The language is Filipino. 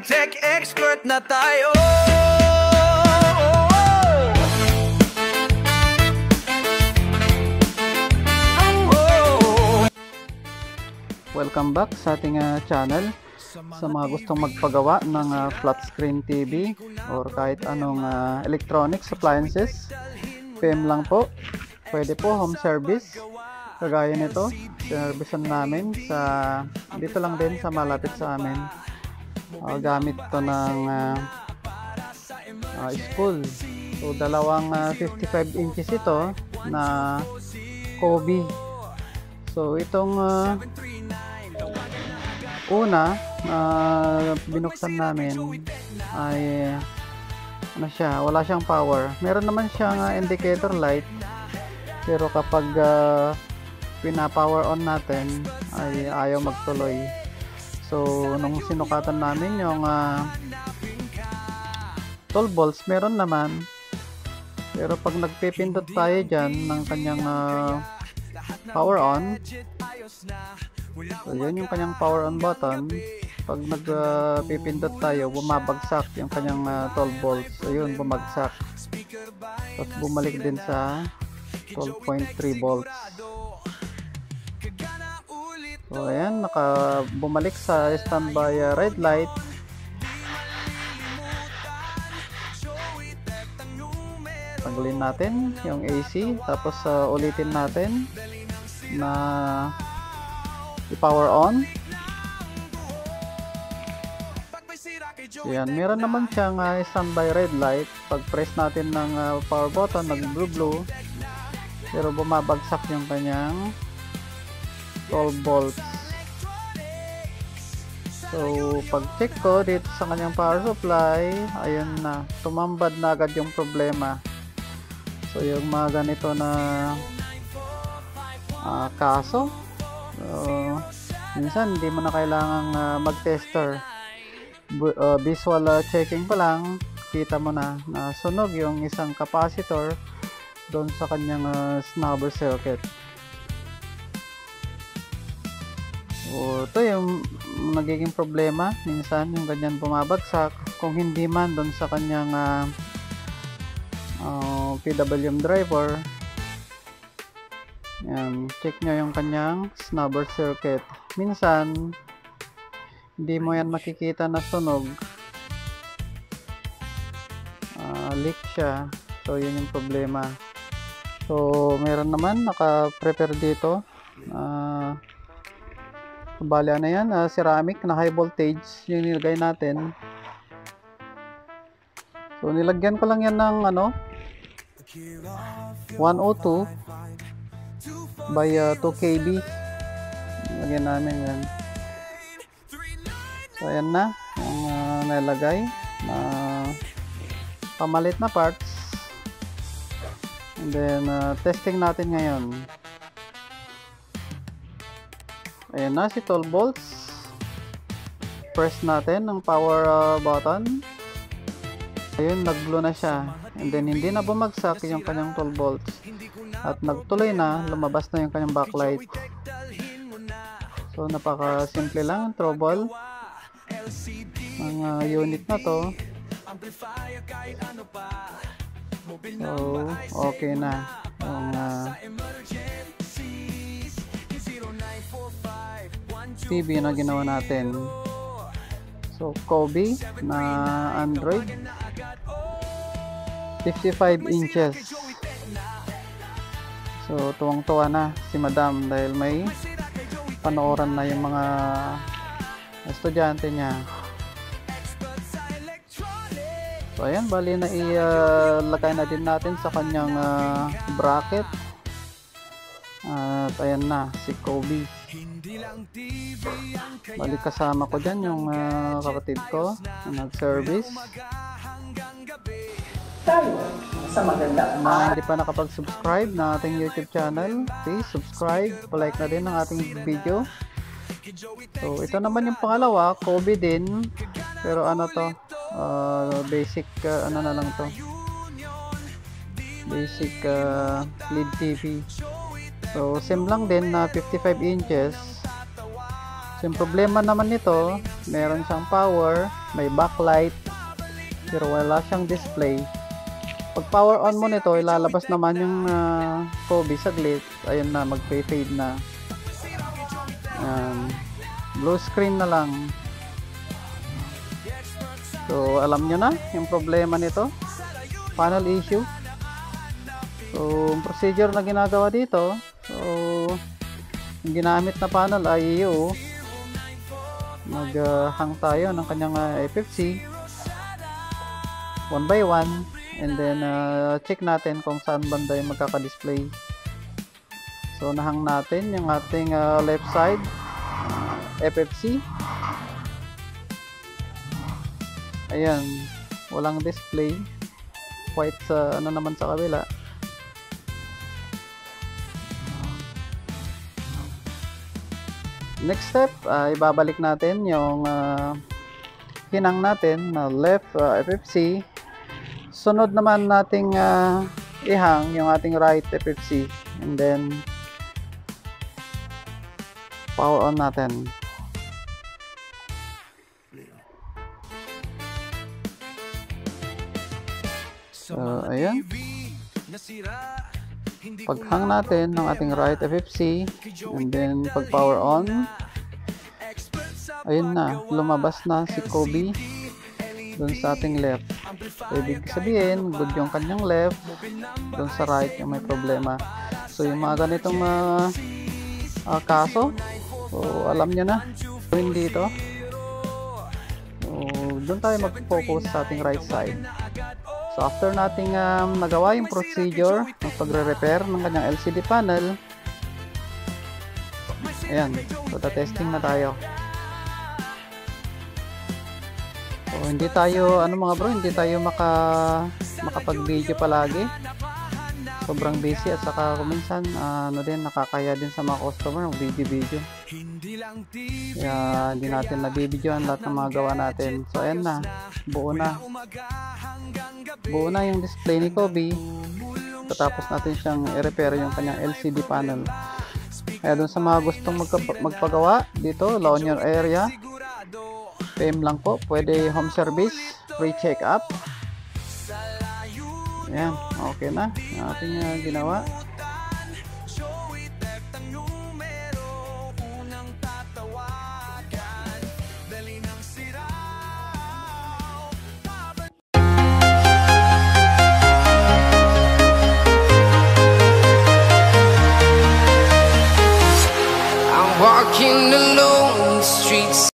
Tech expert na tayo. Welcome back sa ating channel. Sa mga gustong magpagawa ng flat screen TV or kahit anong electronics appliances, PM lang po. Pwede po home service. Kagaya nito, servicean namin sa dito lang din sa malapit sa amin. Gamit to ng school. So dalawang 55 inches ito na Kobe. So itong una binuksan namin ay ano siya, wala siyang power. Meron naman siyang indicator light, pero kapag pina-power on natin ay ayaw magtuloy. So nung sinukatan namin yung 12 volts, meron naman, pero pag nagpipindot tayo dyan ng kanyang power on, so yun yung kanyang power on button. Pag nagpipindot tayo, bumabagsak yung kanyang 12 volts. Ayun, bumagsak. Tapos bumalik din sa 12.3 volts. So ayan, bumalik sa standby red light. Tanggalin natin yung AC, tapos ulitin natin na i-power on. Yan, meron naman siyang standby red light. Pag press natin ng power button, nag-blue, pero bumabagsak yung kanyang 12 volts. So pag check ko dito sa kanyang power supply, ayun na, tumambad na agad yung problema. So yung mga ganito na kaso, minsan hindi mo na kailangang mag-tester. Visual checking pa lang, kita mo na sunog yung isang capacitor doon sa kanyang snubber circuit. So ito yung nagiging problema, minsan yung ganyan bumabagsak, kung hindi man doon sa kanyang PWM driver. Yan, check nyo yung kanyang snubber circuit. Minsan hindi mo yan makikita na sunog, leak siya. So yun yung problema. So meron naman naka-prepare dito, bali ano yan, ceramic na high voltage yung nilagay natin. So nilagyan ko lang yan ng 102 by 2 kb. Nilagyan namin yan. So ayan na yung nilagay na pamalit na parts. And then testing natin ngayon. Ayan na si 12 volts. Press natin ang power button. Ayun, nag-blue na siya. And then hindi na bumagsak yung kanyang 12 volts. At nagtuloy na, lumabas na yung kanyang backlight. So napaka-simple lang, trouble ang unit na to. So okay na yung TV na ginawa natin. So Kobe na Android, 55 inches. So tuwang-tuwa na si Madam dahil may panooran na yung mga estudyante niya. So ayan, bali na ilagay na din natin sa kanyang bracket. At ayan na si Kobe. Bali kasama ko dyan yung kapatid ko na nag-service. Sa maganda Hindi pa nakapag-subscribe na ating YouTube channel, please subscribe, palike na din ang ating video. So ito naman yung pangalawa, Kobe din, pero ano to, basic ano na lang to, basic LED TV. So same lang din na 55 inches. So, yung problema naman nito, meron siyang power, may backlight, pero wala siyang display. Pag power on mo nito, ilalabas naman yung Kobe saglit. Ayun na, mag-fade na. Blue screen na lang. So, alam nyo na yung problema nito. Panel issue. So, procedure na ginagawa dito. So, yung ginamit na panel ay yung mag-hang tayo ng kanyang FFC 1 by 1, and then check natin kung saan banda yung magkaka-display. So, nahang natin yung ating left side FFC. Ayan, walang display. Quite ano naman sa kabila. Next step, ibabalik natin yung hinang natin na left FFC. Sunod naman nating ihang yung ating right FFC, and then power on natin. Ayan. Paghang natin ng ating right FFC, and then pag power on, ayun na, lumabas na si Kobe dun sa ating left. So, ibig sabihin, good yung kanyang left, dun sa right yung may problema. So, yung mga ganitong kaso, so, alam nyo na gawin dito. So, dun tayo mag-focus sa ating right side. So, after nating nagawa yung procedure ng pagre-repair ng kanyang LCD panel, ayan, so testing na tayo. So, hindi tayo, mga bro, hindi tayo makapag-video palagi. Sobrang busy, at saka kuminsan, nakakaya din sa mga customer ng video. Kaya, hindi natin nabibidyoan lahat ng mga gawa natin. So, ayan na, buo na yung display ni Kobe. Tatapos natin siyang i-repair yung kanyang LCD panel. Kaya dun sa mga gustong magpagawa dito, La Union area, PM lang po, pwede home service, free check up. Ayan, okay na ang ating ginawa. Walking alone the streets.